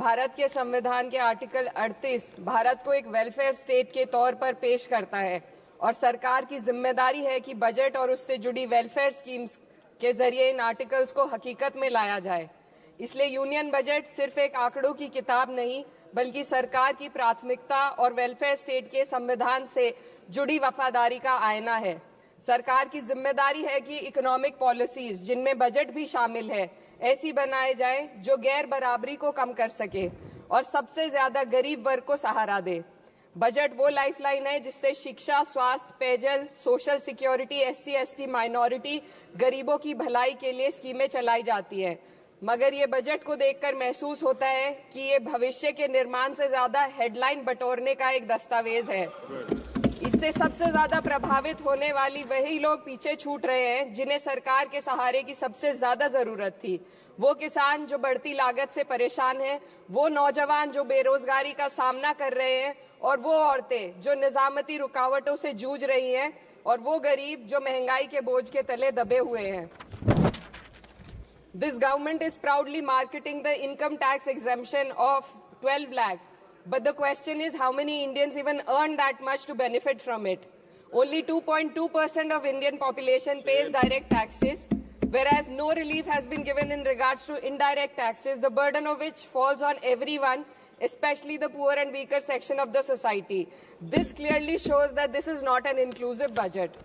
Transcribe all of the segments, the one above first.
भारत के संविधान के आर्टिकल 38 भारत को एक वेलफेयर स्टेट के तौर पर पेश करता है और सरकार की जिम्मेदारी है कि बजट और उससे जुड़ी वेलफेयर स्कीम्स के जरिए इन आर्टिकल्स को हकीकत में लाया जाए। इसलिए यूनियन बजट सिर्फ एक आंकड़ों की किताब नहीं, बल्कि सरकार की प्राथमिकता और वेलफेयर स्टेट के संविधान से जुड़ी वफादारी का आईना है। सरकार की जिम्मेदारी है कि इकोनॉमिक पॉलिसीज, जिनमें बजट भी शामिल है, ऐसी बनाए जाए जो गैर बराबरी को कम कर सके और सबसे ज्यादा गरीब वर्ग को सहारा दे। बजट वो लाइफलाइन है जिससे शिक्षा, स्वास्थ्य, पेयजल, social security, SC ST minority, गरीबों की भलाई के लिए स्कीमें चलाई जाती है। मगर ये बजट को देखकर महसूस होता है कि ये भविष्य के निर्माण से ज्यादा हेडलाइन बटोरने का एक दस्तावेज है। इससे सबसे ज्यादा प्रभावित होने वाली वही लोग पीछे छूट रहे हैं जिन्हें सरकार के सहारे की सबसे ज्यादा जरूरत थी। वो किसान जो बढ़ती लागत से परेशान हैं, वो नौजवान जो बेरोजगारी का सामना कर रहे हैं, और वो औरतें जो निजामती रुकावटों से जूझ रही हैं, और वो गरीब जो महंगाई के बोझ के तले दबे हुए हैं। This government is proudly marketing the income tax exemption of 12 lakhs. But the question is, how many Indians even earn that much to benefit from it? Only 2.2% of Indian population pays direct taxes, whereas no relief has been given in regards to indirect taxes, the burden of which falls on everyone, especially the poor and weaker section of the society. This clearly shows that this is not an inclusive budget.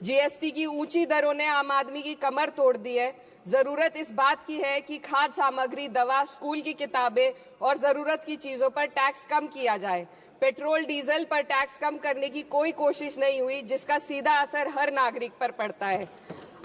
GST की ऊंची दरों ने आम आदमी की कमर तोड़ दी है। जरूरत इस बात की है कि खाद्य सामग्री, दवा, स्कूल की किताबें और जरूरत की चीजों पर टैक्स कम किया जाए। पेट्रोल डीजल पर टैक्स कम करने की कोई कोशिश नहीं हुई, जिसका सीधा असर हर नागरिक पर पड़ता है।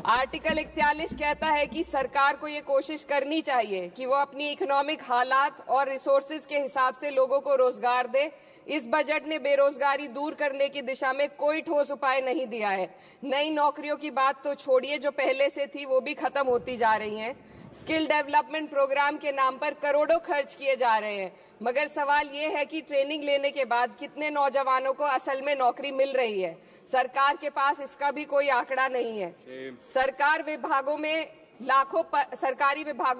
आर्टिकल 41 कहता है कि सरकार को ये कोशिश करनी चाहिए कि वो अपनी इकोनॉमिक हालात और रिसोर्सेज के हिसाब से लोगों को रोजगार दे। इस बजट ने बेरोजगारी दूर करने की दिशा में कोई ठोस उपाय नहीं दिया है। नई नौकरियों की बात तो छोड़िए, जो पहले से थी वो भी खत्म होती जा रही हैं। स्किल डेवलपमेंट प्रोग्राम के नाम पर करोड़ों खर्च किए जा रहे हैं, मगर सवाल ये है कि ट्रेनिंग लेने के बाद कितने नौजवानों को असल में नौकरी मिल रही है। सरकार के पास इसका भी कोई आंकड़ा नहीं है। सरकारी विभागों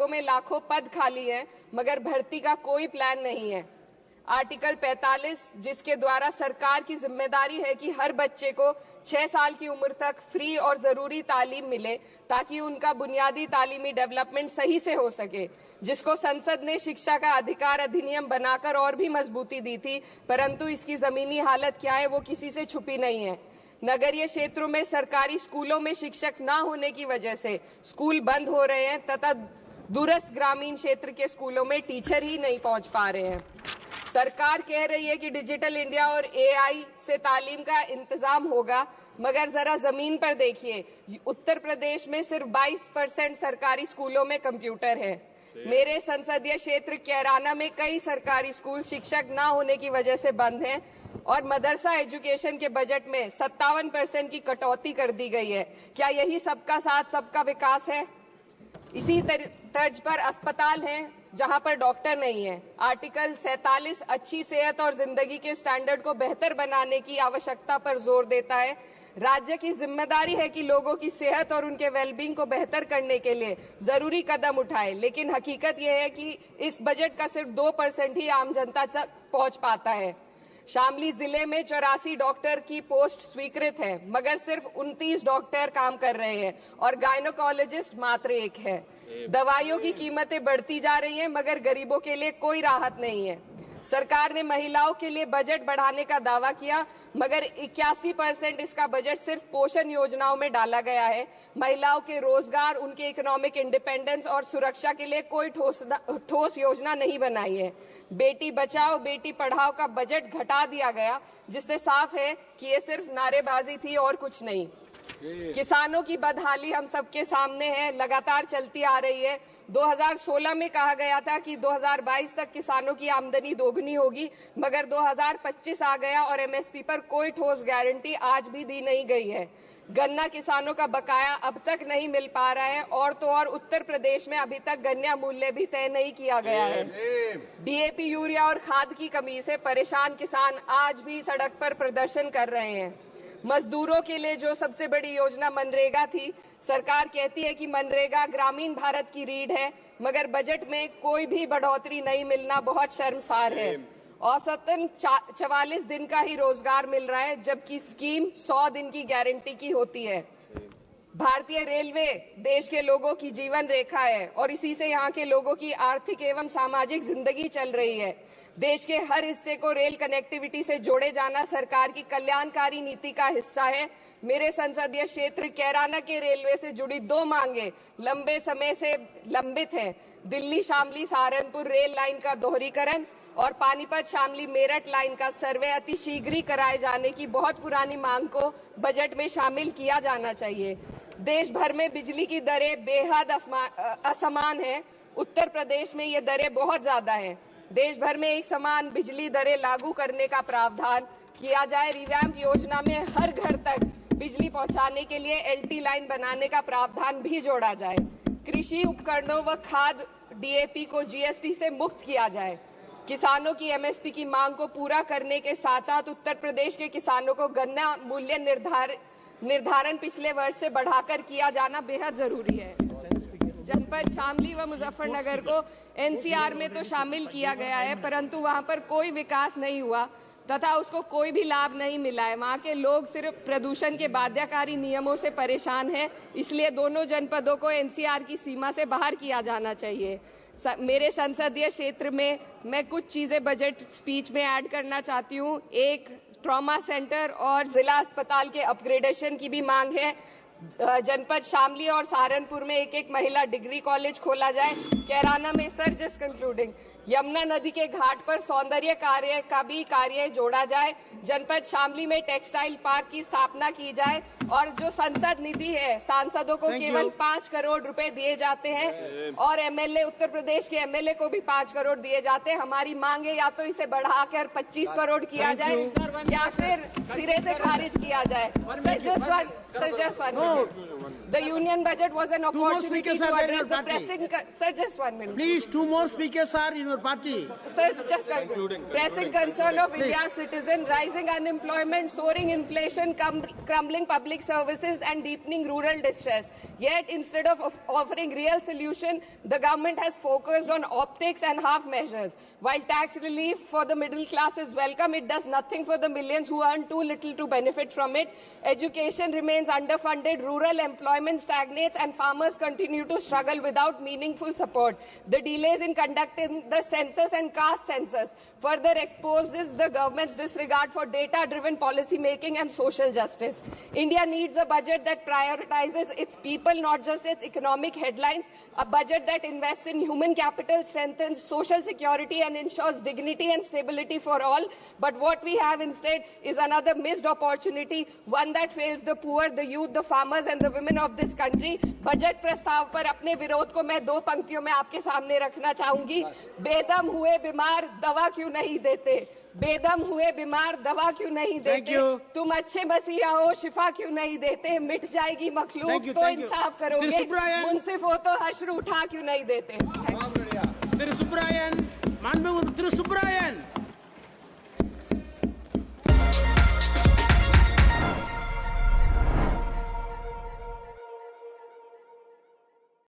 में लाखों पद खाली हैं, मगर भर्ती का कोई प्लान नहीं है। आर्टिकल 45, जिसके द्वारा सरकार की जिम्मेदारी है कि हर बच्चे को 6 साल की उम्र तक फ्री और जरूरी तालीम मिले ताकि उनका बुनियादी तालीमी डेवलपमेंट सही से हो सके, जिसको संसद ने शिक्षा का अधिकार अधिनियम बनाकर और भी मजबूती दी थी, परंतु इसकी जमीनी हालत क्या है वो किसी से छुपी नहीं है। नगरीय क्षेत्रों में सरकारी स्कूलों में शिक्षक न होने की वजह से स्कूल बंद हो रहे हैं तथा दूरस्थ ग्रामीण क्षेत्र के स्कूलों में टीचर ही नहीं पहुंच पा रहे हैं। सरकार कह रही है कि डिजिटल इंडिया और AI से तालीम का इंतजाम होगा, मगर जरा जमीन पर देखिए, उत्तर प्रदेश में सिर्फ 22% सरकारी स्कूलों में कंप्यूटर है। मेरे संसदीय क्षेत्र कैराना में कई सरकारी स्कूल शिक्षक न होने की वजह से बंद हैं और मदरसा एजुकेशन के बजट में 57% की कटौती कर दी गई है। क्या यही सबका साथ सबका विकास है? इसी तर्ज पर अस्पताल हैं जहां पर डॉक्टर नहीं है। आर्टिकल 47 अच्छी सेहत और जिंदगी के स्टैंडर्ड को बेहतर बनाने की आवश्यकता पर जोर देता है। राज्य की जिम्मेदारी है कि लोगों की सेहत और उनके वेलबींग को बेहतर करने के लिए जरूरी कदम उठाए, लेकिन हकीकत यह है कि इस बजट का सिर्फ 2% ही आम जनता तक पहुंच पाता है। शामली जिले में 84 डॉक्टर की पोस्ट स्वीकृत है, मगर सिर्फ 29 डॉक्टर काम कर रहे हैं और गायनोकोलॉजिस्ट मात्र 1 है। दवाइयों की कीमतें बढ़ती जा रही हैं, मगर गरीबों के लिए कोई राहत नहीं है। सरकार ने महिलाओं के लिए बजट बढ़ाने का दावा किया, मगर 81% इसका बजट सिर्फ पोषण योजनाओं में डाला गया है। महिलाओं के रोजगार, उनके इकोनॉमिक इंडिपेंडेंस और सुरक्षा के लिए कोई ठोस योजना नहीं बनाई है। बेटी बचाओ बेटी पढ़ाओ का बजट घटा दिया गया, जिससे साफ है कि ये सिर्फ नारेबाजी थी और कुछ नहीं। किसानों की बदहाली हम सबके सामने है, लगातार चलती आ रही है। 2016 में कहा गया था कि 2022 तक किसानों की आमदनी दोगुनी होगी, मगर 2025 आ गया और MSP पर कोई ठोस गारंटी आज भी दी नहीं गई है। गन्ना किसानों का बकाया अब तक नहीं मिल पा रहा है, और तो और उत्तर प्रदेश में अभी तक गन्ना मूल्य भी तय नहीं किया गया है। DAP, यूरिया और खाद की कमी से परेशान किसान आज भी सड़क पर प्रदर्शन कर रहे हैं। मजदूरों के लिए जो सबसे बड़ी योजना मनरेगा थी, सरकार कहती है कि मनरेगा ग्रामीण भारत की रीढ़ है, मगर बजट में कोई भी बढ़ोतरी नहीं मिलना बहुत शर्मसार है। औसतन 44 दिन का ही रोजगार मिल रहा है, जबकि स्कीम 100 दिन की गारंटी की होती है। भारतीय रेलवे देश के लोगों की जीवन रेखा है और इसी से यहाँ के लोगों की आर्थिक एवं सामाजिक जिंदगी चल रही है। देश के हर हिस्से को रेल कनेक्टिविटी से जोड़े जाना सरकार की कल्याणकारी नीति का हिस्सा है। मेरे संसदीय क्षेत्र कैराना के रेलवे से जुड़ी 2 मांगे लंबे समय से लंबित हैं। दिल्ली शामली सहारनपुर रेल लाइन का दोहरीकरण और पानीपत शामली मेरठ लाइन का सर्वे अति शीघ्र ही कराए जाने की बहुत पुरानी मांग को बजट में शामिल किया जाना चाहिए। देश भर में बिजली की दरें बेहद असमान हैं। उत्तर प्रदेश में ये दरें बहुत ज्यादा हैं। देश भर में एक समान बिजली दरें लागू करने का प्रावधान किया जाए। रिवैम्प योजना में हर घर तक बिजली पहुंचाने के लिए एलटी लाइन बनाने का प्रावधान भी जोड़ा जाए। कृषि उपकरणों व खाद डीएपी को जीएसटी से मुक्त किया जाए। किसानों की एमएसपी की मांग को पूरा करने के साथ साथ उत्तर प्रदेश के किसानों को गन्ना मूल्य निर्धारण पिछले वर्ष से बढ़ाकर किया जाना बेहद जरूरी है। जनपद शामली व मुजफ्फरनगर को एनसीआर में तो शामिल किया गया है, परंतु वहां पर कोई विकास नहीं हुआ तथा उसको कोई भी लाभ नहीं मिला है। वहां के लोग सिर्फ प्रदूषण के बाध्यकारी नियमों से परेशान हैं, इसलिए दोनों जनपदों को एनसीआर की सीमा से बाहर किया जाना चाहिए। मेरे संसदीय क्षेत्र में मैं कुछ चीजें बजट स्पीच में ऐड करना चाहती हूँ। एक, ट्रॉमा सेंटर और जिला अस्पताल के अपग्रेडेशन की भी मांग है। जनपद शामली और सहारनपुर में एक महिला डिग्री कॉलेज खोला जाए। कैराना में सर जस्ट कंक्लूडिंग, यमुना नदी के घाट पर सौंदर्य कार्य का भी कार्य जोड़ा जाए। जनपद शामली में टेक्सटाइल पार्क की स्थापना की जाए और जो संसद निधि है, सांसदों को केवल 5 करोड़ रुपए दिए जाते हैं और एमएलए, उत्तर प्रदेश के एमएलए को भी 5 करोड़ दिए जाते हैं। हमारी मांग है या तो इसे बढ़ाकर 25 करोड़ किया जाए या फिर सिरे से खारिज किया जाए। Sir, just one minute. The union budget was an opportunity to address the pressing... Sir, just 1 minute. Please, 2 more speakers are in your party. Sir, just concluding. Pressing concern of India's citizen, rising unemployment, soaring inflation, crumbling public services and deepening rural distress. Yet, instead of offering real solution, the government has focused on optics and half measures. While tax relief for the middle class is welcome, it does nothing for the millions who earn too little to benefit from it. Education remains underfunded, rural employment stagnates, and farmers continue to struggle without meaningful support. The delays in conducting the census and caste census further exposes the government's disregard for data-driven policy making and social justice. India needs a budget that prioritizes its people, not just its economic headlines, a budget that invests in human capital, strengthens social security, and ensures dignity and stability for all. But what we have instead is another missed opportunity, one that fails the poor, the youth, the farmers and the women of this country. Budget प्रस्ताव पर अपने विरोध को मैं 2 पंक्तियों में आपके सामने रखना चाहूंगी। बेदम हुए बीमार दवा क्यों नहीं देते? बेदम हुए बीमार दवा क्यों नहीं देते? तुम अच्छे मसीहा हो, शिफा क्यों नहीं देते? मिट जाएगी मखलूक तो इंसाफ करोगे, मुंसिफ हो तो हश्र उठा क्यों नहीं देते? Subrayan,